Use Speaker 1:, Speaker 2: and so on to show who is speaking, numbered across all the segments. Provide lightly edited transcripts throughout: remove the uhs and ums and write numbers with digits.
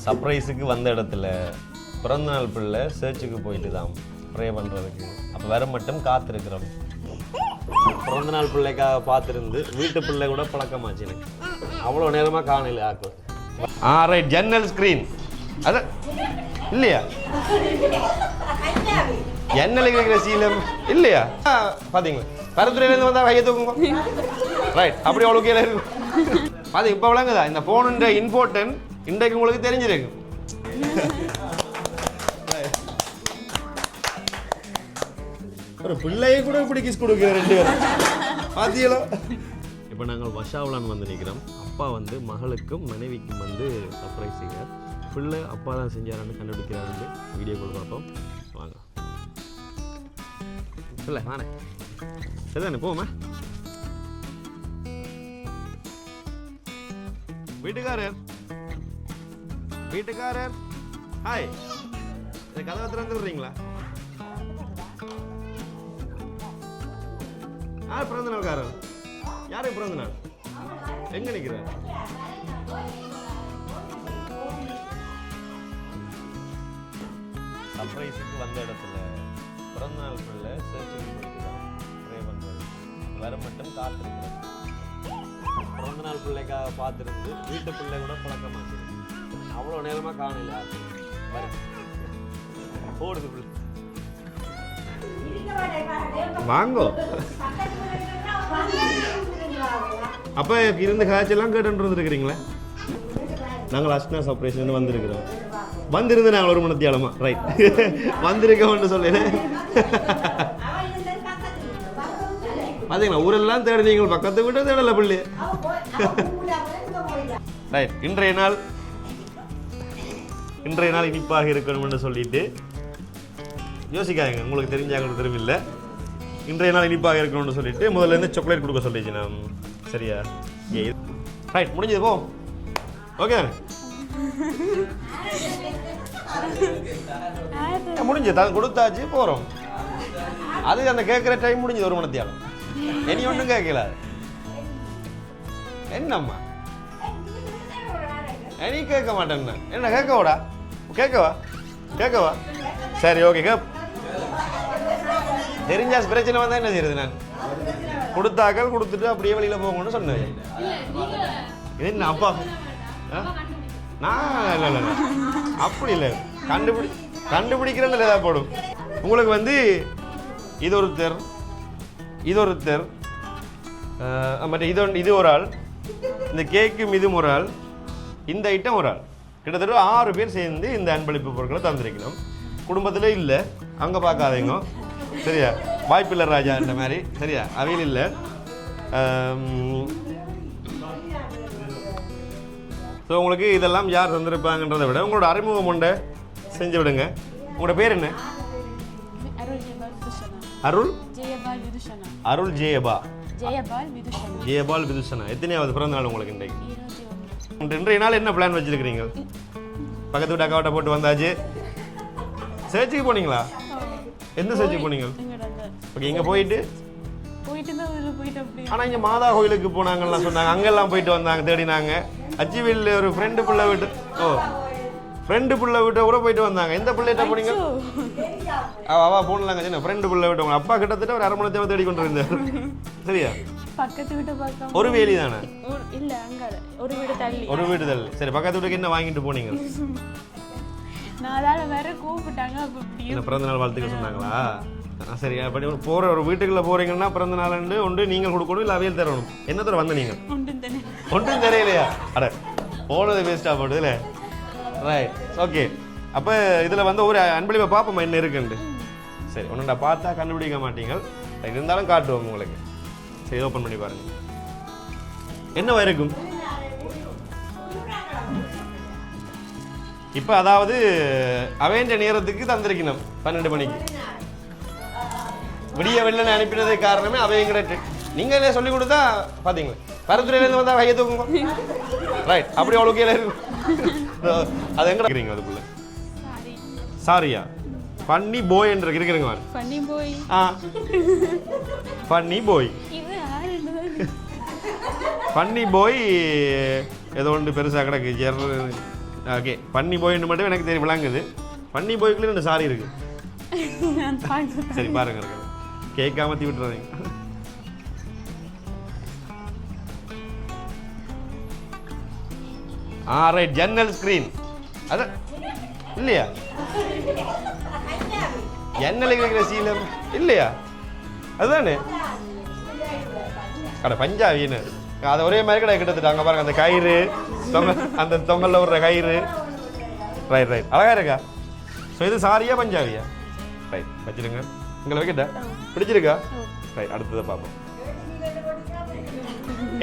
Speaker 1: சர்ப்ரைஸுக்கு வந்த இடத்துல பிறந்தநாள் பிள்ளை சர்ச்சுக்கு போயிட்டு தான் ப்ரே பண்ணுறதுக்கு அப்போ வர மட்டும் காத்திருக்கிறோம். பிறந்தநாள் பிள்ளைக்காக பார்த்துருந்து வீட்டு பிள்ளை கூட பழக்கமாச்சு எனக்கு. அவ்வளோ நேரமாக காணல ஆக்கும். ரைட், ஜன்னல் ஸ்க்ரீன் அது இல்லையா? ஜன்னலுக்கு இருக்கிற சீலம் இல்லையா? பார்த்தீங்களா, பரத்துறையிலேருந்து வந்தால் கையை தூக்குங்க. ரைட், அப்படி அவ்வளோ கீழே இருக்கும். அது இப்போ விளங்குதா? இந்த ஃபோனுன்ற இம்பார்ட்டன்ட் இன்றைக்கு உங்களுக்கு தெரிஞ்சிருக்கு. ஒரு பிள்ளையை கூட இப்படி கிஸ் கொடுக்குற 2 பேரும் பார்த்தீங்களோ? இப்போ நாங்கள் வஷாவலான்னு வந்து நிற்கிறோம். அப்பா வந்து மகளுக்கும் மனைவிக்கும் வந்து சர்ப்ரைஸ் செய்ய பிள்ளை அப்பா தான் செஞ்சாரான்னு கண்டுபிடிக்கிறாரு. வீடியோக்குள்ள பார்ப்போம் வாங்க. இல்லை வானே சரிதானே, போமா. வீட்டுக்காரர் வீட்டுக்காரர் ஹாய், இந்த கதவை திறந்து விடுறீங்களா? யார் பிறந்த நாள்காரர்? யாருக்கு பிறந்த நாள்? எங்க நிற்கிறார்? சர்ப்ரைஸுக்கு வந்த இடத்துல பிறந்த நாள் பிள்ளை சர்ச்சுக்கு போயிருக்கிறான் ப்ரே பண்ணுறது வர மட்டும் காத்திருக்கிறேன். பிறந்த நாள் பிள்ளைக்காக பார்த்துருந்து வீட்டு பிள்ளை கூட பழக்கமாச்சு. அவ்வளோ நேரமாக காணல வர போடுது பிள்ளை. வாங்கோ. அப்போ இருந்த காய்ச்செல்லாம் கேட்டு இருக்கிறீங்களா? நாங்கள் அஷ்னா சர்ப்ரைஸ்லேருந்து வந்திருக்கிறோம். வந்திருந்து நாங்கள் 1 மணித்தியாலமா ரைட் வந்திருக்கோம்னு சொல்லிடு. பார்த்தீங்களா, ஊரெல்லாம் தேடுனீங்க, பக்கத்து விட்டு தேடலை பிள்ளை. ரைட், இன்றைய நாள் இனிப்பாக இருக்கணும்னு சொல்லிட்டு யோசிக்காதீங்க, உங்களுக்கு தெரிஞ்சாங்க தெரியல. இன்றைய நாள் இனிப்பாக இருக்கணும்னு சொல்லிட்டு முதல்ல இருந்து சாக்லேட் கொடுக்க சொல்லிச்சு நான். சரியா? ரைட், முடிஞ்சது போ. ஓகே முடிஞ்சு தான் கொடுத்தாச்சு, போகிறோம். அது அந்த கேட்குற டைம் முடிஞ்சது 1 மணித்தியாலம். இனி ஒன்றும் கேட்கல. என்னம்மா இனி கேட்க மாட்டேன். என்ன கேட்கவாடா? கேட்கவா? சரி ஓகே, தெரிஞ்சா பிரச்சனை வந்தா என்ன செய்யறது? நான் கொடுத்தாக்கள் கொடுத்துட்டு அப்படியே வெளியில போகணும்னு சொன்னேன். என்ன அப்பா நான் இல்லை அப்படி இல்லை, கண்டுபிடிக்கிறேன்னு ஏதாவது போடும். உங்களுக்கு வந்து இது ஒருத்தர் மற்ற இது ஒரு ஆள், இந்த கேக்கும் இதுவும் ஒரு ஆள், இந்த ஐட்டம் ஒரு ஆள். கிட்டத்தட்ட 6 பேர் சேர்ந்து இந்த அன்பளிப்பு பொருட்களை தந்திருக்கணும். குடும்பத்தில் இல்லை, அங்கே பார்க்காதீங்க. சரியா? வாய்ப்பில்லை ராஜா இந்த மாதிரி. சரியா? அவையில் இல்லை. ஸோ உங்களுக்கு இதெல்லாம் யார் தந்திருப்பாங்கன்றதை விட உங்களோட அறிமுகம் ஒன்றை செஞ்சு விடுங்க. உங்களோட பேர் என்ன? அருள் ஜெயபால் விதுஷனா. எத்தனையாவது பிறந்த நாள் உங்களுக்கு இன்றைக்கு? இன்றைய நாள் என்ன பிளான் வச்சிருக்கிறீங்க? பக்கத்து வீட்டு அக்காவட்டை போட்டு வந்தாச்சு. சர்ச்சுக்கு போனீங்களா? எந்த சர்ச்சுக்கு போனீங்க? ஓகே, இங்கே போயிட்டு ஆனால் இங்கே மாதா கோயிலுக்கு போனாங்கலாம் சொன்னாங்க. அங்கெல்லாம் போயிட்டு வந்தாங்க, தேடினாங்க. அச்சிவில் ஒரு ஃப்ரெண்டு பிள்ளை வீட்டு கூட போயிட்டு வந்தாங்க. எந்த பிள்ளைகிட்ட போனீங்க? அவா போனலாங்க. சின்ன ஃப்ரெண்டு பிள்ளை விட்டு உங்க அப்பா கிட்டத்தட்ட ஒரு 1/2 மணி நேரம் தேடி கொண்டு இருந்தார். சரியா? பக்கத்து வீட்டை பார்க்க ஒரு வேலி தானே? இல்லை, அங்கே ஒரு வீடு தள்ளி. சரி, பக்கத்து வீட்டுக்கு என்ன வாங்கிட்டு போனீங்க? நான் வேற கூப்பிட்டாங்க. என்ன பிறந்த நாள் வாழ்த்துக்க சொன்னாங்களா? சரி, அப்படி போகிற ஒரு வீட்டுக்குள்ளே போகிறீங்கன்னா பிறந்த நாள் ஒன்று நீங்கள் கொடுக்கணும், இல்லை அவையில் தரணும். என்ன தர வந்த நீங்கள்? ஒன்றும் தெரியலையா? அட போனது வேஸ்ட்டாக போடுது இல்லை? Right, okay. அப்போ இதில் வந்து ஒரு அன்பளிப்பை பார்ப்போமா என்ன இருக்குன்ட்டு. சரி, ஒன்றுண்டா பார்த்தா கண்டுபிடிக்க மாட்டீங்க, இருந்தாலும் காட்டுவோம் உங்களுக்கு. சரி, ஓப்பன் பண்ணி பாருங்கள். என்னவா இருக்கும்? இப்போ அதாவது அவேண்ட நேரத்துக்கு தந்திருக்கணும் 12 மணிக்கு. விடிய வெள்ளனை அனுப்பினது காரணமே அவைங்கிட்ட நீங்களே சொல்லி கொடுத்தா பார்த்தீங்களா? பரத்துறையிலேருந்து வந்தால் கையை தூக்குங்க. ரைட், அப்படி அவ்வளோ கீழே இருக்கும். அது எங்கே இருக்கிறீங்க? அதுக்குள்ள சாரியா ஃபன்னி போய் என்று இருக்கிறீங்க. ஃபன்னி போய் ஏதோ ஒன்று பெருசாக கிடக்கு. ஓகே பன்னி போயின்னு மட்டும் எனக்கு தெரியும் விளங்குது. பன்னி போய்க்குள்ளே 2 சாரி இருக்கு. சரி பாருங்க இருக்கு கேட்காம தீ விட்டுறாதீங்க. ரைட் ஜன்னல் ஸ்கிரீன் அது இல்லையா? ஜன்னலுக்கு இருக்கிற சீலம் இல்லையா? அதுதானே கடை பஞ்சாபின்னு அதை ஒரே மாதிரி கடை கிட்டத்தட்ட அங்கே பாருங்க அந்த கயிறு அந்த தொங்கல்ல விடுற கயிறு. ரைட் ரைட் அழகா இருக்கா? ஸோ இது சாரியா பஞ்சாபியா? ரைட் வச்சிருங்க. உங்களை வைக்கிட்ட பிடிச்சிருக்கா? ரைட் அடுத்ததை பார்ப்போம்.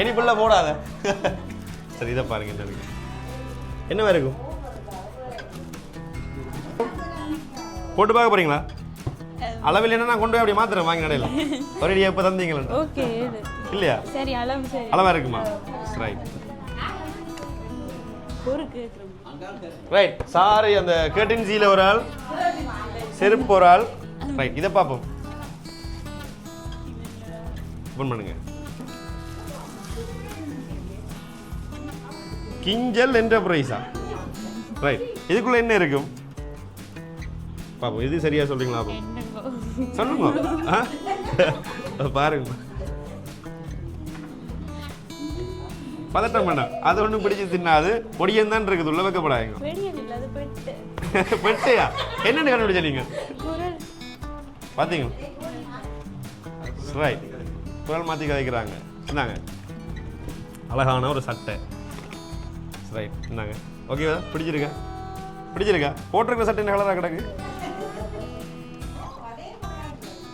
Speaker 1: இனி புள்ள போடாத. சரி இதை பாருங்க என்ன இருக்கும் போட்டு பார்க்க போறீங்களா? அளவில் என்ன நான் கொண்டு போய் அப்படி மாத்திரம் வாங்கி நடையில ஒரு எப்போ தந்தீங்களா?
Speaker 2: ஓகே
Speaker 1: இல்லையா?
Speaker 2: சரி அளவு சரி
Speaker 1: அளவா இருக்குமா? ரைட்
Speaker 2: ஒரு கேக்குறோம்.
Speaker 1: ரைட் சாரி அந்த கர்டன் சீல ஒரு ஆள் செருப்பு ஒரு ஆள். ரைட் இதை பார்ப்போம். ஓபன் பண்ணுங்க. கிஞ்சல் என்டர்பிரைஸா? ரைட் இதுக்குள்ள என்ன இருக்கும் பாப்போம். இது சரியா சொல்றீங்களா? சொல்லுங்க பாருங்க. பதட்டம் வேண்டாம். அது ஒன்றும் பிடிச்சி தின்னாது பொடியன் தான் இருக்குது. உள்ள வைக்கப்படாதுங்க. பெட்டையா? என்னன்னு கண்டுபிடிச்ச நீங்க பாத்தீங்க? ரைட் குரல் மாத்தி கதைக்கிறாங்க. என்னங்க அழகான ஒரு சட்டை. ரைட் என்னங்க ஓகேவா? பிடிச்சிருக்கா? பிடிச்சிருக்கா? போட்டிருக்கிற சட்டை என்ன கலராக கிடக்கு?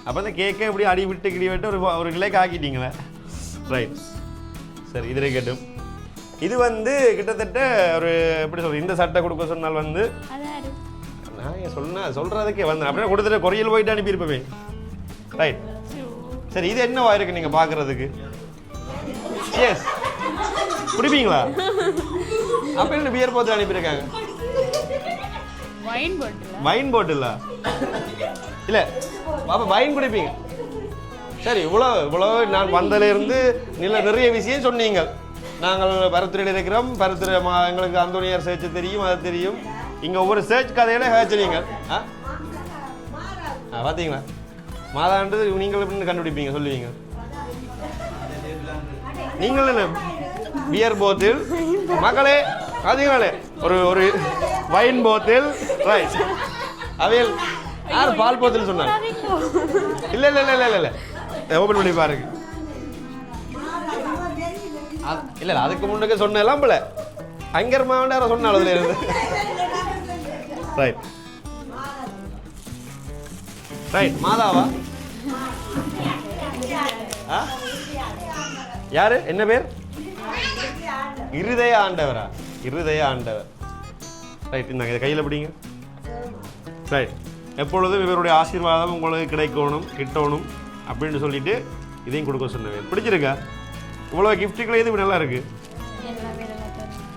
Speaker 1: அப்போ இந்த கேக்கை இப்படி அடி விட்டு கிடி விட்டு ஒரு நிலைக்கு ஆக்கிட்டீங்களே. ரைட் சரி இதில் கேட்டும் இது கிட்டத்தட்ட ஒரு எப்படி சொல்றது இந்த சட்டை கொடுக்க சொன்னால் நான் சொல்றதுக்கே அப்படியே கொடுத்துட்டு கொரியல் போயிட்டு அனுப்பியிருப்பே. ரைட் சரி இது என்னவா இருக்கு நீங்க பாக்குறதுக்கு? எஸ் குடிப்பீங்களா? அப்ப என்ன பியர் போட்டு அனுப்பியிருக்காங்க? வைன் பாட்டில் இல்ல பாப்பா வைன் குடிப்பீங்க. சரி இவ்வளோ நான் வந்ததிலிருந்து நிறைய விஷயம் சொன்னீங்க. நாங்கள் பருத்துறையில் இருக்கிறோம். பருத்துறை எங்களுக்கு அந்தோனியார் சேர்ச்சு தெரியும், அது தெரியும். இங்கே ஒவ்வொரு சேர்ச் கதையில கேட்சுறீங்க. பார்த்தீங்களா? மாதாண்டு நீங்கள் எப்படி கண்டுபிடிப்பீங்க சொல்லுவீங்க? நீங்கள் என்ன பியர் போத்தில் மக்களே அதிகளே ஒரு வைன் போத்தில். ரைட் அவையில் யார் பால் போத்தில் சொன்னாங்க? இல்லை இல்லை இல்லை இல்லை இல்லை ஓபன் பண்ணி பாருங்க. இல்ல அதுக்கு முன்னுக்கு சொன்னெல்லாம் போல அங்கரமா வேண்டாம் சொன்னாலும் அதுல இருந்து. ரைட் ரைட் மாதாவா? யாரு என்ன பேர்? இருதய ஆண்டவரா? இருதய ஆண்டவர். ரைட் இந்தாங்க இதை கையில் பிடிங்க. ரைட் எப்பொழுதும் இவருடைய ஆசீர்வாதம் உங்களுக்கு கிடைக்கணும் கிட்டணும் அப்படின்னு சொல்லிட்டு இதையும் கொடுக்க சொன்னேன். பிடிச்சிருக்கா? இவ்வளோ கிஃப்ட்டுகளை எது நல்லா இருக்கு?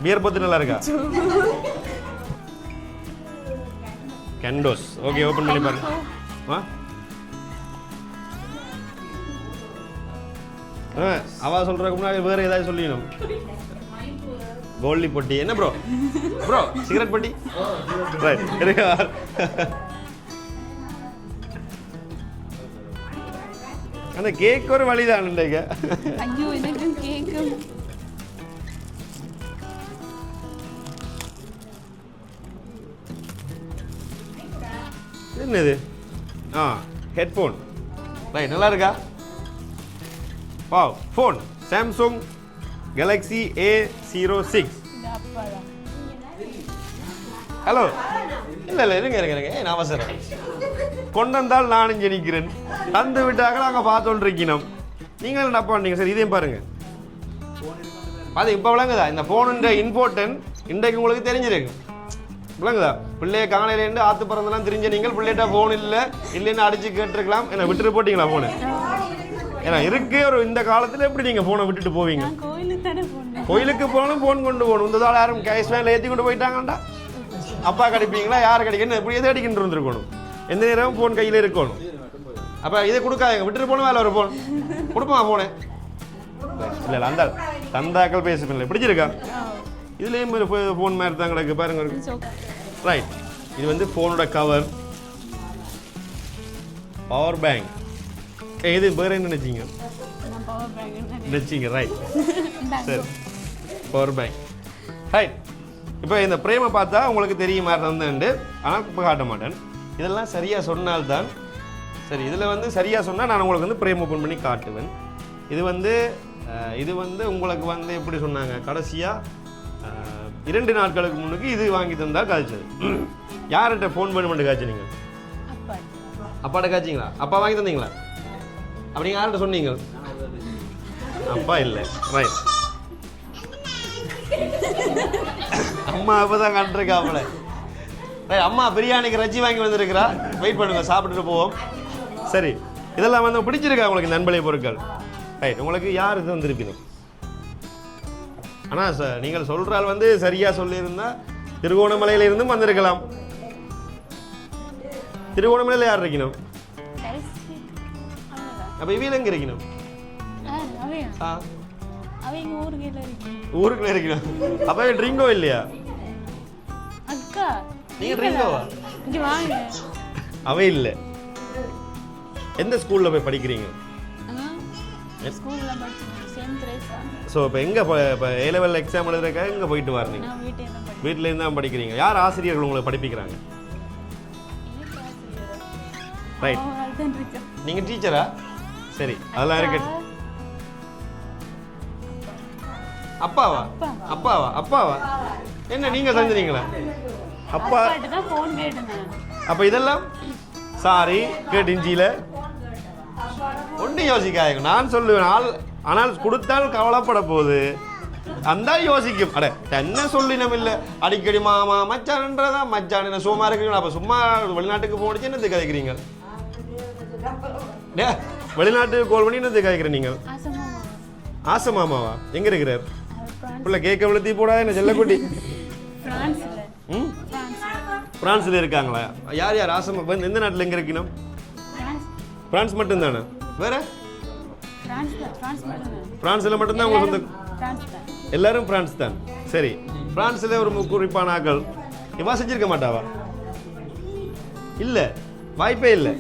Speaker 1: பியர் பத்து நல்லா இருக்கா? கேண்டோஸ் ஓகே ஓப்பன் பண்ணி பாருங்க. அவ சொல்றதுக்கு முன்னாடி வேற ஏதாவது சொல்லிடணும். கோல்டி பொட்டி என்ன ப்ரோ? ப்ரோ சிகரெட் பொட்டி. ரைட் அந்த கேக் ஒரு வழிதான்.
Speaker 2: ஐயோ எனக்கு கேக்
Speaker 1: என்னது? ஹெட்ஃபோன். ரைட் நல்லா இருக்கா? Wow phone Samsung Galaxy A06. Hello இல்லை இல்லை இருங்க இருங்க இருங்க நான் அவசரம் கொண்டு வந்தால் நானும் ஜெனிக்கிறேன். தந்து விட்டாங்க நாங்கள் பார்த்துருக்கணும். நீங்கள் என்ன பண்ணீங்க? சார் இதையும் பாருங்க. அது இப்போ விளங்குதா? இந்த ஃபோனுன்ற இம்பார்ட்டன்ட் இன்றைக்கு உங்களுக்கு தெரிஞ்சிருக்கு. விளங்குதா? பிள்ளைய காலையிலேருந்து ஆற்று பறந்தெல்லாம் தெரிஞ்ச நீங்கள் பிள்ளைகிட்ட ஃபோன் இல்லைன்னு அடித்து கேட்டிருக்கலாம். என்ன விட்டுட்டு போட்டிங்களா ஃபோனு? ஏன்னா இருக்கு ஒரு இந்த காலத்தில் எப்படி நீங்கள் ஃபோனை விட்டுட்டு போவீங்க? கோயிலுக்கு போகணும் ஃபோன் கொண்டு போகணும். இந்த தாள் யாரும் கேஷ் வேனில் ஏற்றி கொண்டு போயிட்டாங்கண்டா அப்பா கிடைப்பீங்களா? யார் கிடைக்கணும்? எப்படி எது அடிக்கிட்டு இருந்துருக்கணும்? எந்த நேரமும் ஃபோன் கையில் இருக்கணும். அப்போ இதை கொடுக்காதீங்க. விட்டுட்டு போகணும் வேலை ஒரு ஃபோன் கொடுப்போம் ஃபோனு. இல்லை இல்லை அந்த தந்தாக்கள் பேசுமில்லை. பிடிச்சிருக்கா? இதுலேயும் ஒரு ஃபோன் மாதிரி தான் கிடக்கு பாருங்க.
Speaker 2: It's okay.
Speaker 1: ரைட், இது வந்து ஃபோனோட கவர், பவர் பேங்க். இது வேறு என்ன நினச்சிங்க?
Speaker 2: நான் power bank
Speaker 1: நினச்சிங்க. ரைட்,
Speaker 2: இந்தாங்க.
Speaker 1: சரி, பவர் பேங்க். ரைட், இப்போ இந்த பிரேமை பார்த்தா உங்களுக்கு தெரிய மாதிரி தந்துண்டு, ஆனால் இப்போ காட்ட மாட்டேன். இதெல்லாம் சரியாக சொன்னால்தான் சரி. இதில் வந்து சரியாக சொன்னால் நான் உங்களுக்கு வந்து பிரேம் ஓப்பன் பண்ணி காட்டுவேன். இது வந்து உங்களுக்கு வந்து எப்படி சொன்னாங்க, கடைசியாக 2 நாட்களுக்கு முன்னுக்கு இது வாங்கி தந்தா காய்ச்சது. யார்கிட்ட ஃபோன் பண்ணி காய்ச்சி நீங்கள்?
Speaker 2: அப்பா.
Speaker 1: அப்பாட்ட காய்ச்சிங்களா? அப்பா வாங்கி தந்தீங்களா? அப்படி யார்கிட்ட சொன்னீங்க? அப்பா இல்லை. ரைட், அம்மா அப்பதான் கண்டிருக்காப்புல. அம்மா பிரியாணிக்கு ரஜ்ஜி வாங்கி வந்திருக்கிறா. வெயிட் பண்ணுங்க, சாப்பிட்டுட்டு போவோம். சரி, இதெல்லாம் வந்து பிடிச்சிருக்கா உங்களுக்கு இந்த அன்பளிப்பு பொருட்கள்? ரைட், உங்களுக்கு யார் இது வந்திருக்கணும்? ஆனால் சார் நீங்கள் சொல்கிறால் வந்து சரியாக சொல்லியிருந்தா திருகோணமலையில இருந்தும் வந்திருக்கலாம். திருகோணமலையில் யார் இருக்கணும்? அப்போ இவையில் எங்கே இருக்கணும்? ஊருக்குள்ள இருக்கணும். அப்போ ட்ரிங்கோ இல்லையா?
Speaker 2: அக்கா
Speaker 1: நீங்க ட்ரிங்கோவா?
Speaker 2: இங்க வாங்க.
Speaker 1: அவை இல்லை. எந்த ஸ்கூலில் போய் படிக்கிறீங்க?
Speaker 2: ஸ்கூல்ல படிச்சேன், செயின்ட் தெரேசா.
Speaker 1: ஸோ இப்போ எங்கே இப்போ ஏ லெவல் எக்ஸாம் எழுதுறதுக்காக எங்கே போயிட்டு வரீங்க?
Speaker 2: நான் வீட்டில் தான் படிச்சேன்.
Speaker 1: வீட்டிலேருந்து தான் படிக்கிறீங்க. யார் ஆசிரியர்கள் உங்களை படிப்பிக்கிறாங்க? ரைட், நீங்கள் டீச்சரா? சரி, அதெல்லாம் இருக்கு. அப்பாவா? அப்பாவா? அப்பாவா? என்ன நீங்கள் செஞ்சுறீங்களா? அப்பா
Speaker 2: தான் ஃபோன் கேட்டேன்.
Speaker 1: அப்போ இதெல்லாம் சாரி கேட்டுஞ்சியில் ஒன்றும் யோசிக்காங்க. நான் சொல்லுவேன் ஆனால் கொடுத்தால் கவலைப்பட போகுது. அந்த யோசிக்கும். அட என்ன சொல்லினம் இல்லை, அடிக்கடி மாமா மச்சான்ன்றதா மச்சான் என்ன சும்மா இருக்கிறீங்களா? அப்போ சும்மா வெளிநாட்டுக்கு போனிச்சு என்னது கதைக்கிறீங்க? வெளிநாட்டுக்கு கால் பண்ணி என்னது கதைக்கிறேன் நீங்கள்? ஆசை மாமாவா? எங்கே இருக்கிறார்? பிள்ளை கேட்க விழுத்தி போடாது என்ன செல்லக்குட்டி? பிரான்ஸில் இருக்காங்களா? யார் யார் ஆசை வந்து எந்த நாட்டில் எங்கே இருக்கணும்? பிரான்ஸ் மட்டும்தானே? வேற பிரான்ஸில் மட்டும்தான் உங்க சொந்த? எல்லாரும் பிரான்ஸ் தான். சரி, பிரான்ஸில் ஒரு குறிப்பான ஆக்கள் இவா செஞ்சிருக்க மாட்டாவா? இல்லை, வாய்ப்பே இல்லை.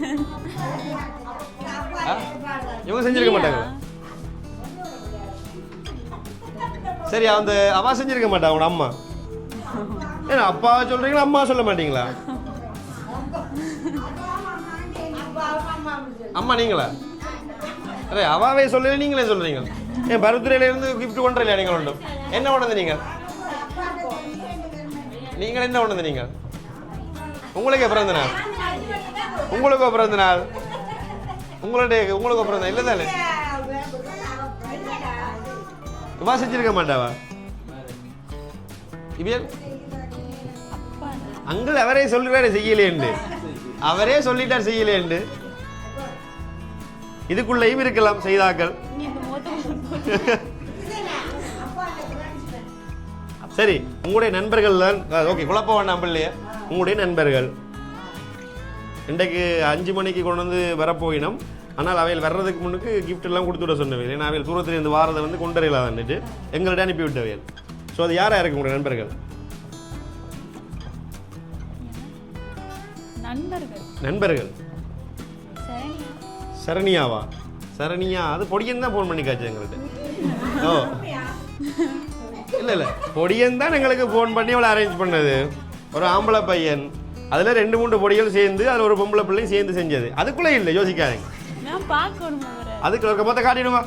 Speaker 1: இவங்க செஞ்சிருக்க மாட்டாங்க. சரி, அந்த அவா செஞ்சிருக்க மாட்டா உங்களோட அம்மா? ஏன்னா அப்பா சொல்றீங்களா, அம்மா சொல்ல மாட்டீங்களா? அம்மா நீங்களா? அரே அவாவே சொல்லல, நீங்களே சொல்றீங்க. ஏன் பர்த்டேல இருந்து கிஃப்ட் கொண்டு இல்லையா? நீங்கள் ஒன்றும் என்ன கொண்டு நீங்கள் என்ன கொண்டு நீங்க? உங்களுக்கு பிறந்த நாள்? உங்களுக்கு பிறந்த நாள்? உங்களுக்கு பிறந்த நாள் இல்லை தானே? இவா செஞ்சிருக்க மாட்டாவா? இவியல் அங்கிள் அவரே சொல்லுவாரு செய்யலேண்டு. அவரே சொல்லிட்டார் செய்யலேண்டு. இதுக்குள்ளேயும் இருக்கலாம் செய்தாக்கள். சரி, உங்களுடைய நண்பர்கள் தான். ஓகே, குழப்பம் வேண்டாம் பிள்ளைய. உங்களுடைய நண்பர்கள் இன்றைக்கு 5 மணிக்கு கொண்டு வந்து வரப்போயினோம். ஆனால் அவையில் வர்றதுக்கு முன்னுக்கு கிஃப்ட் எல்லாம் கொடுத்து விட சொன்னவையில். ஏன்னா அவையில் தூரத்திலிருந்து வாரதை வந்து கொண்டறியலான்னுட்டு எங்கள்கிட்ட அனுப்பிவிட்டவையில். ஸோ அது யாராக இருக்கு உங்களுடைய நண்பர்கள்? நண்பர்கள் சரணியாவா? சரணியா அது பொடியன் தான் ஃபோன் பண்ணி காய்ச்சி எங்கள்கிட்ட. ஓ இல்லை இல்லை, பொடியன் தான் எங்களுக்கு ஃபோன் பண்ணி அவளை அரேஞ்ச் பண்ணது. ஒரு ஆம்பளை பையன், அதில் 2-3 பொடிகள் சேர்ந்து அதில் ஒரு பொம்பளை பிள்ளையும் சேர்ந்து செஞ்சது. அதுக்குள்ளே இல்லை, யோசிக்காதீங்க. அதுக்கு ஒரு மொத்தம் காட்டிடுமா?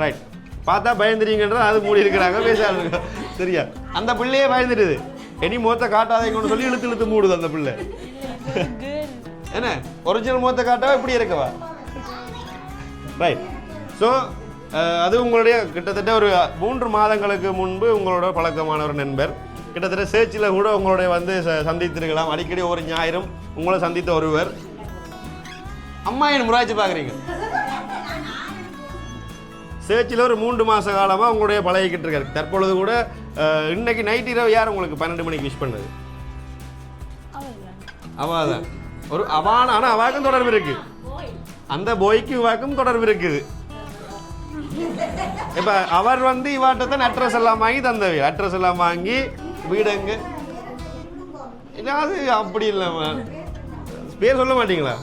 Speaker 1: ரைட், பார்த்தா பயந்துறீங்கன்ற அது மூடி இருக்கிறாங்க பேசாதுங்க. சரியா? அந்த பிள்ளையே பயந்துடுது. இனி முகத்தை காட்டாதீங்கன்னு சொல்லி இழுத்து மூடுது அந்த பிள்ளை. என்ன ஒரிஜினல் முகத்தை காட்டாவா இப்படி இருக்கவா? ரைட். ஸோ அது உங்களுடைய கிட்டத்தட்ட ஒரு 3 மாதங்களுக்கு முன்பு உங்களோட பழக்கமான ஒரு நண்பர். கிட்டத்தட்ட சேர்ச்சில் கூட உங்களுடைய வந்து சந்தித்திருக்கலாம். அடிக்கடி ஒரு ஞாயிறும் உங்களை சந்தித்த ஒருவர். அம்மா என்ன முறாய்ச்சி பார்க்குறீங்க? சேர்ச்சில் ஒரு 3 மாத காலமாக உங்களுடைய பழகிக்கிட்டு இருக்காரு. தற்பொழுது கூட இன்னைக்கு நைட் இரவு யார் உங்களுக்கு 12 மணிக்கு விஷ் பண்ணது? அவாதான் ஒரு அவான. ஆனால் அவாக்கும் தொடர்பு இருக்கு, அந்த போய்க்கு வாக்கும் தொடர்பு இருக்குது. இப்போ அவர் வந்து இவாட்டத்தான் அட்ரஸ் எல்லாம் வாங்கி தந்தவி. அட்ரஸ் எல்லாம் வாங்கி வீடு எங்க அது அப்படி இல்லைம்மா. பேர் சொல்ல மாட்டீங்களா?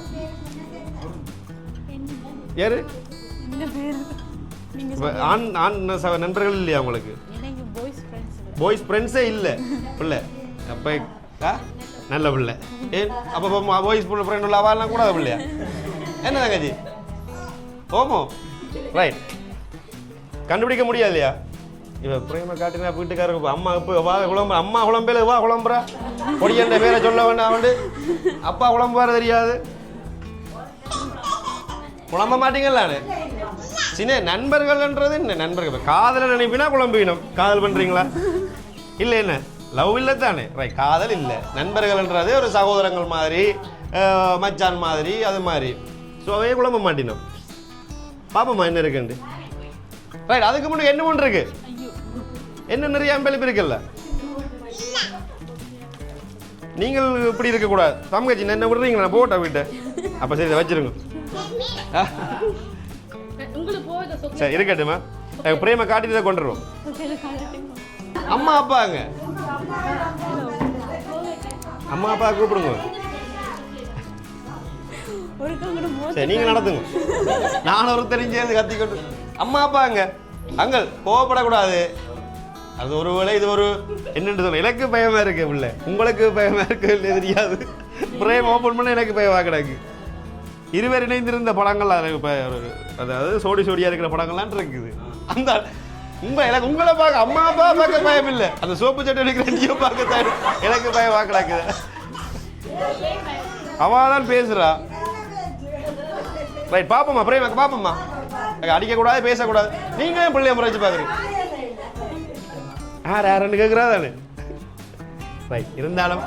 Speaker 1: யாரு ஆண் ஆண் நண்பர்கள் இல்லையா உங்களுக்கு? பாய்ஸ் ஃப்ரெண்ட்ஸே இல்லை பிள்ளை. அப்போ நல்ல பிள்ளை. ஏன் அப்போ பாய்ஸ் ஃப்ரெண்ட் உள்ள அவாலாம் கூடாது பிள்ளையா? என்ன தங்கச்சி? ஓமோ ரைட். கண்டுபிடிக்க முடியாது இல்லையா? இவ பிரேம காட்டினா வீட்டுக்காரருக்கு அம்மா இப்போ வா குழம்புற, அம்மா குழம்பேல வா குழம்புறா பொடியன்ற பேரை சொல்ல வேண்டாம். வந்து அப்பா குழம்புவார தெரியாது, குழம்ப மாட்டீங்கல்லானே. சின்ன நண்பர்கள்ன்றது என்ன? நண்பர்கள் காதலை நினைப்பினா குழம்பினோம். காதல் பண்ணுறீங்களா? இல்லை என்ன லவ் இல்லை தானே? ரைட், காதல் இல்லை. நண்பர்கள்ன்றது ஒரு சகோதரங்கள் மாதிரி, மச்சான் மாதிரி, அது மாதிரி. ஸோ அவையே குழம்ப மாட்டினோம். பாப்போம்மா என்ன இருக்குண்டு. ரைட், அதுக்கு முன்னாடி என்ன ஒன்று இருக்கு? என்ன நிறைய அம்பளிப்பு இருக்குல்ல? நீங்கள் இப்படி இருக்கக்கூடாது. தங்கச்சி என்ன விடுறீங்களா? நான் போட்டா வீட்டை. அப்போ சரி வச்சிருங்க. சரி இருக்கட்டுமா. பிரேம காட்டிட்டு தான் கொண்டுருவோம். அம்மா அப்பாங்க, அம்மா அப்பா கூப்பிடுங்க. சரி நீங்க நடத்துங்க. நானும் ஒரு தெரிஞ்சு கத்திக்கொண்டு. அம்மா அப்பாங்க அங்கள் கோவப்படக்கூடாது. அது ஒரு வேளை இது ஒரு என்னென்று சொல்ல எனக்கு பயமா இருக்கு பிள்ளை, உங்களுக்கு பயமா இருக்கு இல்லை தெரியாது. பிரேம் ஓப்பன் பண்ண எனக்கு பயமா கிடக்கு. இருவர் இணைந்திருந்த படங்கள் அதாவது சோடி சோடியா இருக்கிற படங்கள்லாம் இருக்குது. அந்த எனக்கு உங்களை பார்க்க அம்மா அப்பா பார்க்க பயம் இல்லை, அந்த சோப்பு சட்டை எடுக்கிற நீங்க பார்க்க எனக்கு பயமா கிடக்குது. அவதான் பேசுறா. ரைட் பாப்போம்மா, பிரேம் பாப்போம்மா. அடிக்கக்கூடாது, பேசக்கூடாது. நீங்க பிள்ளைய முறைச்சு பாக்குறீங்க. யாருன்னு கேட்குறா தானே. ரைட், இருந்தாலும்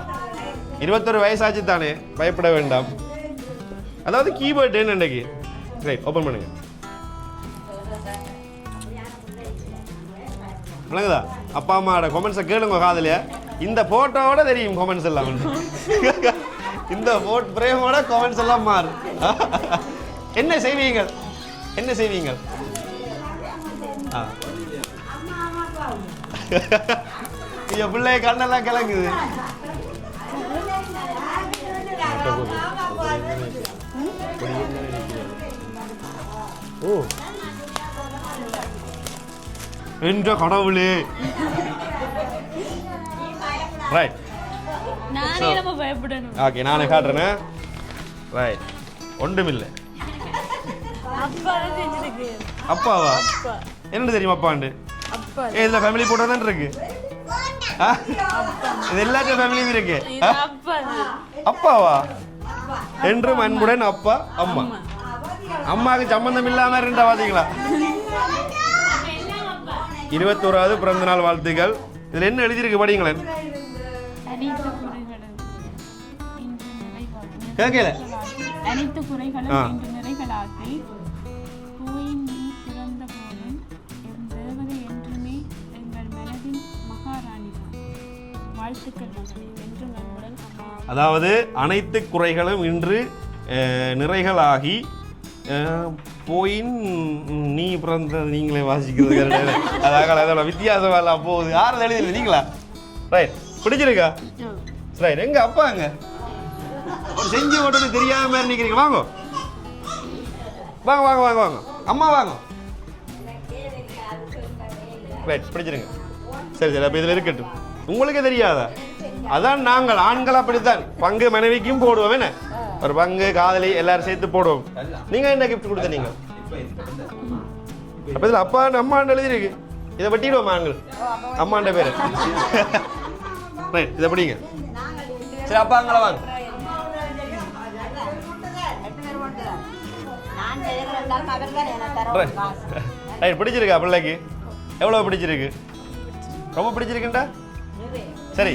Speaker 1: 21 வயசாச்சு தானே, பயப்பட வேண்டாம். அதாவது கீபோர்டு இன்னைக்கு. ரைட் ஓப்பன் பண்ணுங்க. விளங்குதா? அப்பா அம்மாவோட கொமெண்ட்ஸை கேளுங்க காதலியா. இந்த போட்டோவோட தெரியும் கொமெண்ட்ஸ் எல்லாம். இந்த பிரேமோட கொமெண்ட்ஸ் எல்லாம் மாறும். என்ன செய்வீங்கள்? என்ன செய்வீங்கள்? ஐயோ பிள்ளைய கண்ணெல்லாம் கிளங்குது. ஓ என்ற கடவுளே. ரைட் ஓகே, நானே காட்டுறேன். ரைட், ஒன்றுமில்லை. அப்பாவா? என்ன தெரியுமா அப்பாண்டு? இதுல ஃபேமிலி போட்டோ தான் இருக்கு. இது எல்லாத்தையும் ஃபேமிலியும் இருக்கு. அப்பாவா? என்றும் அன்புடன் அப்பா அம்மா. அம்மாவுக்கு சம்பந்தம் இல்லாம இருந்தா பாத்தீங்களா? 21வது பிறந்த நாள் வாழ்த்துக்கள். இதுல என்ன எழுதியிருக்கு படிங்களேன். கேட்கல.
Speaker 2: அனைத்து குறைகளும் இன்று நிறைகளாக்கி கோயின் நீ பிறந்த போதும் என் தேவதை என்றுமே எங்கள் மனதின் மகாராணி வாழ்த்துக்கள் மகனே என்றும் நம்முடன் அம்மா.
Speaker 1: அதாவது அனைத்து குறைகளும் இன்று நிறைகளாகி போயின் நீ பிறந்தது. நீங்களே வாசிக்கிறது அதாக வித்தியாசம் எல்லாம் போகுது. யாரும் எழுதிஇல்லை நீங்களா? ரைட், பிடிச்சிருக்கா? ரைட், எங்க அப்பாங்க செஞ்சு ஓட்டது தெரியாம நிக்கிறீங்க. வாங்க வாங்க வாங்க வாங்க வாங்க அம்மா வாங்க. ரைட், பிடிச்சிருங்க. சரி சரி, அப்ப இதுல இருக்கட்டும். உங்களுக்கே தெரியாதா? அதான் நாங்கள் ஆண்கள் அப்படித்தான். பங்கு மனைவிக்கும் போடுவோம். என்ன ஒரு பங்கு காதலி எல்லாரும் சேர்த்து போடுவோம். நீங்க என்ன கிஃப்ட் கொடுத்த? நீங்க அப்ப இதுல அப்பா அம்மாண்ட எழுதிருக்கு. இதை வெட்டிடுவோம் ஆண்கள் அம்மாண்ட பேரு. ரைட், இதை படிங்க. சரி அப்பா அங்கே வாங்க. ரைட், பிடிச்சிருக்கா பிள்ளைக்கு? எவ்வளவு பிடிச்சிருக்கு? ரொம்ப பிடிச்சிருக்குண்டா? சரி,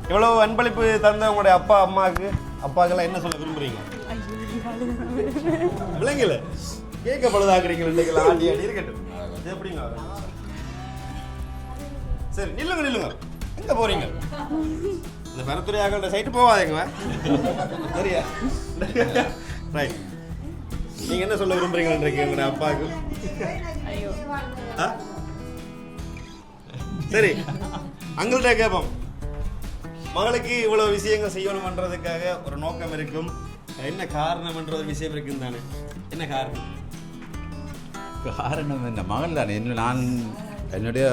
Speaker 1: இவ்வளவு அன்பளிப்பு தந்த உங்களுடைய அப்பா அம்மாவுக்கு அப்பாக்கெல்லாம் என்ன சொல்ல விரும்புறீங்க? பிள்ளைங்கள கேட்க பழுதாக்குறீங்க. ஆண்டி ஆண்டி இருக்கட்டும். எப்படிங்க? சரி நில்லுங்க நில்லுங்க. எங்க போறீங்க? இந்த பரத்துறையாக சைட்டு போவாதீங்க. சரியா? ரைட், நீங்க என்ன சொல்ல விரும்புறீங்கன்னு இருக்கீங்க அப்பாவுக்கு?
Speaker 2: ஐயோ
Speaker 1: சரி, அங்கள்கிட்ட கேட்போம். மகளுக்கு இவ்வளவு விஷயங்கள் செய்யணும்ன்றதுக்காக ஒரு நோக்கம் இருக்கும். என்ன காரணம்ன்ற ஒரு விஷயம் இருக்குன்னு தானே? என்ன காரணம்?
Speaker 3: காரணம் என்ன, மகள் தானே, நான் என்னுடைய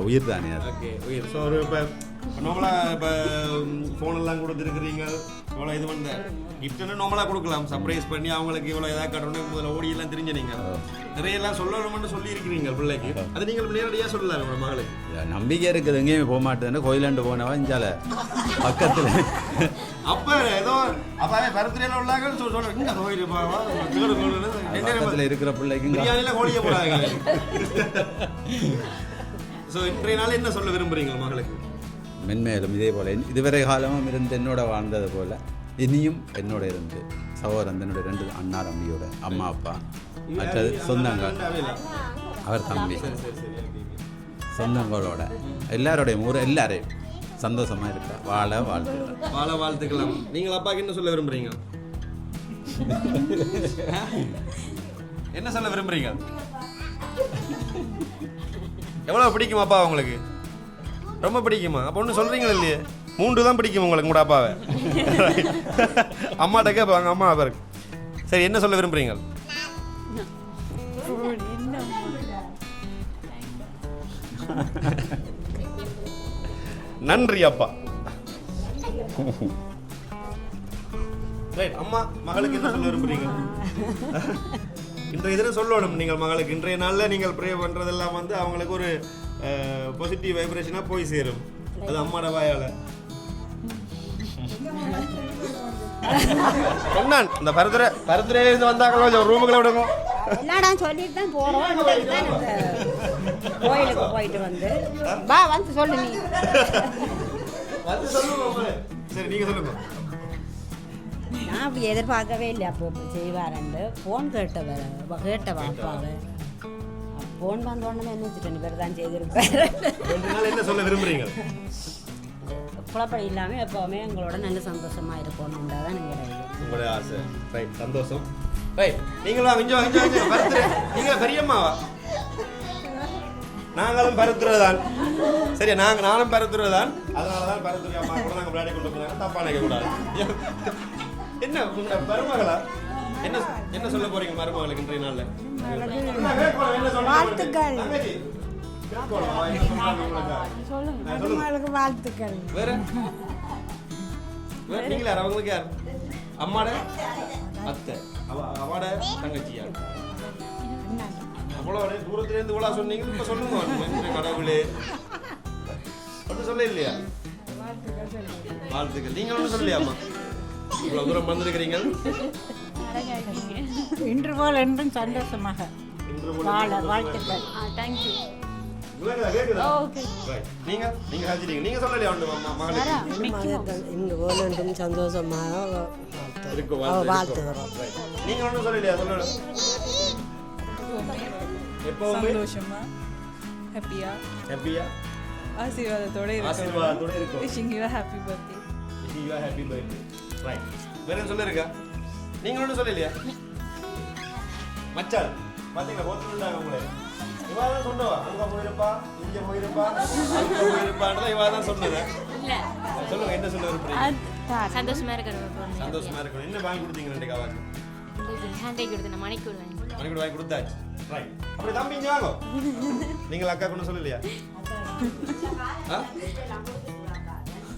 Speaker 3: உயிர் தானே அது.
Speaker 1: ஓகே, உயிர். ஸோ ஒரு இப்போ நார்மலாக இப்போ ஃபோனெல்லாம் கொடுத்துருக்குறீங்க, இவ்வளோ இது பண்ண கிஃப்ட்னு நார்மலாக கொடுக்கலாம். சர்ப்ரைஸ் பண்ணி அவங்களுக்கு இவ்வளோ எதாவது கட்டணும், முதல்ல ஓடியெல்லாம் தெரிஞ்ச நீங்கள் நிறைய எல்லாம் சொல்லணும்னு சொல்லியிருக்கிறீங்க பிள்ளைக்கு. அது நீங்கள் நேரடியாக சொல்லலாம் உங்களோட மகளுக்கு.
Speaker 3: நம்பிக்கை இருக்குது, எங்கேயுமே போக மாட்டேன்னு கோயிலாண்டு போனவா இஞ்சால பக்கத்தில்.
Speaker 1: அப்போ ஏதோ அப்போ பருத்திரையில் உள்ளாங்க சொல்கிறேன்
Speaker 3: பக்கத்தில் இருக்கிற பிள்ளைக்கு
Speaker 1: பிரியாணியில் கோழிய போகிறாங்க. ஸோ இன்றைய நாள் என்ன சொல்ல விரும்புகிறீங்க மகளுக்கு?
Speaker 3: மென்மேலும் இதே போல் இதுவரை காலமும் இருந்து என்னோட வாழ்ந்தது போல் இனியும் என்னோட இருந்து சகோதரன் என்னோட 2 அண்ணா தம்பியோட அம்மா அப்பா மற்றது சொந்தங்கள் அவர் தம்பி சொந்தங்களோட எல்லாரோடைய எல்லாரையும் சந்தோஷமா இருக்கா வாழ
Speaker 1: வாழ்த்துக்கலாம். நீங்கள் அப்பாவுக்கு என்ன சொல்ல விரும்புறீங்க? என்ன சொல்ல விரும்புறீங்க? எவ்வளவு பிடிக்குமா அப்பா உங்களுக்கு? ரொம்ப பிடிக்குமா? அப்போ ஒன்று சொல்றீங்களா இல்லையே? 3 தான் பிடிக்கும் உங்களுக்கு கூட அப்பாவை. அம்மாட்ட கேட்பாங்க, அம்மா பாருங்க. சரி, என்ன சொல்ல விரும்புறீங்க? நன்றி அப்பா. அம்மா மகளுக்கு என்ன சொல்ல விரும்புறீங்க? இன்றைய தினம் சொல்லணும் நீங்கள் மகளுக்கு. இன்றைய நாளில் நீங்கள் ப்ரே பண்ணுறதெல்லாம் வந்து அவங்களுக்கு ஒரு பாசிட்டிவ் வைப்ரேஷனாக போய் சேரும். அது அம்மாட வாயால் சொன்னான். இந்த பருத்துறையிலிருந்து வந்தாங்களோ கொஞ்சம் ரூமுக்குள்ள விடுங்க.
Speaker 4: என்னடா சொல்லிட்டு தான் போகிறோம். கோயிலுக்கு போயிட்டு வந்து வா வந்து சொல்லு நீ
Speaker 1: வந்து சொல்லுங்க. சரி, நீங்கள் சொல்லுங்க.
Speaker 4: நான் அப்படி எதிர்பார்க்கவே இல்லை. அப்போ செய்வாரண்டு ஃபோன் கேட்ட வாப்பாவை ஃபோன் வந்த உடனே என்ன வச்சுட்டேன், பேர் தான் செய்திருப்பாரு.
Speaker 1: என்ன சொல்ல விரும்புறீங்க?
Speaker 4: குழப்பம் இல்லாமல் எப்போவுமே எங்களோட நல்ல சந்தோஷமாக இருக்கணும்ன்றா தான்
Speaker 1: உங்களுடைய ஆசை. ரைட், சந்தோஷம். ரைட், நீங்களும் நீங்கள் பெரியம்மாவா? நாங்களும் பருத்துறதான். சரி, நானும் பருத்துறதான். அதனால தான் பருத்துறை அம்மா கூட நாங்கள் விளையாடி கொண்டு போனாங்க. தப்பா நினைக்கக்கூடாது. என்ன உங்களோட மருமகளா? என்ன சொல்ல போறீங்க மருமகளுக்கு இன்றைய நாள்ல?
Speaker 4: வாழ்த்துக்கள்.
Speaker 1: வாழ்த்துக்கள். வேற நீங்களா? அவங்களுக்கு யார்? அம்மாட அத்தை, அவட தங்கச்சியா? அவ்வளோ தூரத்துல இருந்து இவ்வளோ சொன்னீங்க. இப்ப சொல்லுங்க கடவுளே. ஒன்றும் சொல்ல இல்லையா? வாழ்த்துக்கள். நீங்க ஒன்றும் சொல்லலையாம்மா? இவ்வளவு தூரம் வந்திருக்கிறீங்க.
Speaker 4: இன்று போல் என்றும் சந்தோஷமாக வாழ்த்துக்கள்.
Speaker 2: தேங்க்யூ.
Speaker 1: நீங்க சொல்லலையா மகளுக்கு?
Speaker 5: இன்று போல் என்றும் சந்தோஷமாக வாழ்த்துகிறோம்.
Speaker 1: நீங்க ஒன்றும் சொல்லலையா? சொல்லணும். எப்பவுமே
Speaker 6: சந்தோஷமா ஹாப்பியா ஆசீர்வாதத்தோட
Speaker 1: இருக்கும்.
Speaker 6: Wishing you a happy birthday.
Speaker 1: Wishing you a happy birthday. Right. வேற என்ன சொல்லிருக்கா? நீங்க ஒன்றும் சொல்லலையா? மச்சான் பாத்தீங்களா போத்துட்டாங்க உங்களை. இவா தான் சொன்னவா, அங்க போயிருப்பா, இங்க போயிருப்பா, அங்க போயிருப்பான்னு இவா தான் சொன்னது.
Speaker 2: இல்ல
Speaker 1: சொல்லுங்க, என்ன சொல்ல விரும்புறீங்க?
Speaker 2: சந்தோஷமா இருக்கணும்.
Speaker 1: சந்தோஷமா இருக்கணும். என்ன வாங்கி கொடுத்தீங்க ரெண்டு காவாக்கு?
Speaker 2: ஹேண்ட் பேக் கொடுத்து நான் மணிக்கூட
Speaker 1: வாங்கி கொடுத்தாச்சு. ரைட். அப்படி தம்பி இங்க வாங்க. நீங்கள் அக்கா கொண்டு சொல்லலையா?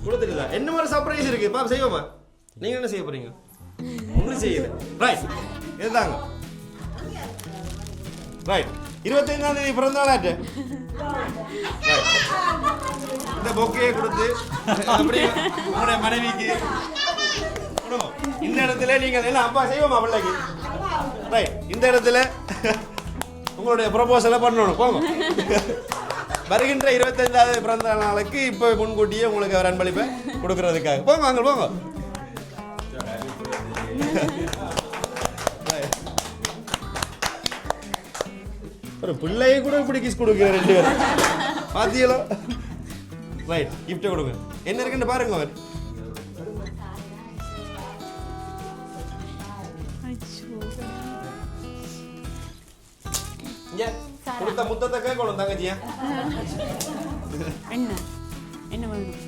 Speaker 1: கொடுத்துட்டுதா? என்ன மாதிரி சர்ப்ரைஸ் இருக்கு பாப்பா, செய்வோமா? நீங்க என்ன செய்ய போறீங்க? ஒன்றும் செய்யல. ரைட், இதுதாங்க. ரைட், 25ஆம் தேதி பிறந்த நாளாட்டு இந்த பொக்கையை கொடுத்து அப்படியே உங்களுடைய மனைவிக்கு இந்த இடத்துல நீங்கள் எல்லாம் அப்பா செய்வோமா பிள்ளைக்கு? ரைட், இந்த இடத்துல உங்களுடைய ப்ரொபோசலை பண்ணணும். போங்க. வருகின்ற 25ஆவது பிறந்த நாளுக்கு இப்போ முன்கூட்டியே உங்களுக்கு அவர் அன்பளிப்பை கொடுக்கறதுக்காக போங்க. அங்கே போங்க. ஒரு பிள்ளையை கூட இப்படி கிஸ் கொடுக்குற 2 பேரும் பாத்தியலோ? ரைட், கிஃப்ட்டை கொடுங்க. என்ன இருக்குன்னு பாருங்க. அவர் கொடுத்த முத்தத்தை கேட்கணும் தங்கச்சியா.
Speaker 4: என்ன என்ன வேணும்?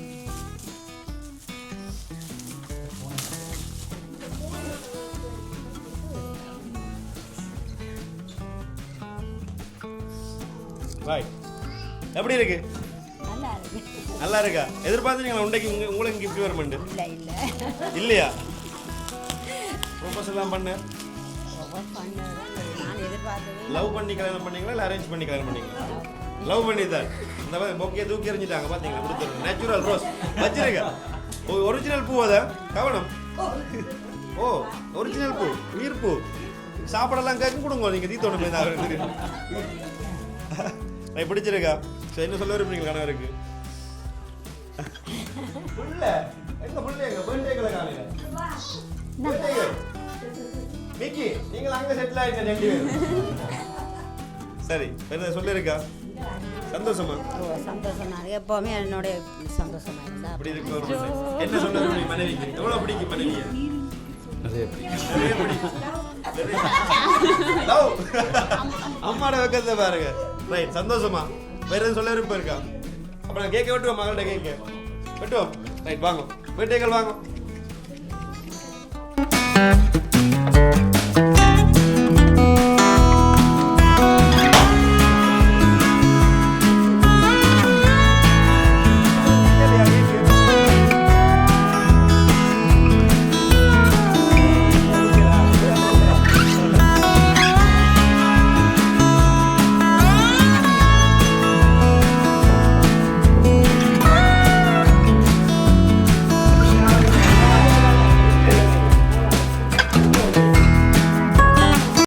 Speaker 1: ரைட். எப்படி இருக்கு?
Speaker 4: நல்லா இருக்கு.
Speaker 1: நல்லா இருக்கா? எதிர்பார்த்தீங்களா உண்டைக்கு உங்களுக்கு கிஃப்ட் வருமெண்டு?
Speaker 4: இல்லை இல்லை
Speaker 1: இல்லையா? ப்ரொபோஸ் எல்லாம் பண்ண
Speaker 4: நான் எதிர்பார்த்தது
Speaker 1: லவ் பண்ணி கல்யாணம் பண்ணீங்களா இல்லை அரேஞ்ச் பண்ணி கல்யாணம் பண்ணீங்களா? லவ் பண்ணி தான். இந்த மாதிரி பொக்கையை தூக்கி எறிஞ்சிட்டாங்க பார்த்தீங்களா? கொடுத்துருங்க. நேச்சுரல் ரோஸ் வச்சிருக்க. ஒரிஜினல் பூ அதை கவனம். ஓ ஒரிஜினல் பூ, உயிர் பூ. சாப்பாடெல்லாம் கேட்க கொடுங்க நீங்கள் தீத்தோட போய் தான் நான் பிடிச்சிருக்கா? சரி, என்ன சொல்ல விரும்புறீங்க கணவருக்கு? புள்ள எங்க புள்ள எங்க பர்த்டேக்குள்ள காலையில மிக்கி நீங்க அங்க செட்டில் ஆயிட்ட ரெண்டு பேரும். சரி, என்ன சொல்லிருக்கா? சந்தோஷமா?
Speaker 4: சந்தோஷம் நான் எப்போவுமே என்னோட சந்தோஷமா இருந்தா
Speaker 1: அப்படி இருக்கு. என்ன சொல்ல விரும்புறீங்க மனைவிக்கு? எவ்வளவு பிடிக்கும் மனைவியை?
Speaker 3: நிறைய பிடிக்கும்.
Speaker 1: நிறைய பிடிக்கும். லவ். அம்மாட வைக்கிறத பாருங்க. ரைட், சந்தோஷமா? வேற எதுவும் சொல்ல விருப்பம் இருக்கா? அப்ப நான் கேட்க விட்டுவோம், மகள்கிட்ட கேட்க விட்டுவோம். ரைட், வாங்க வீட்டுகள் வாங்க.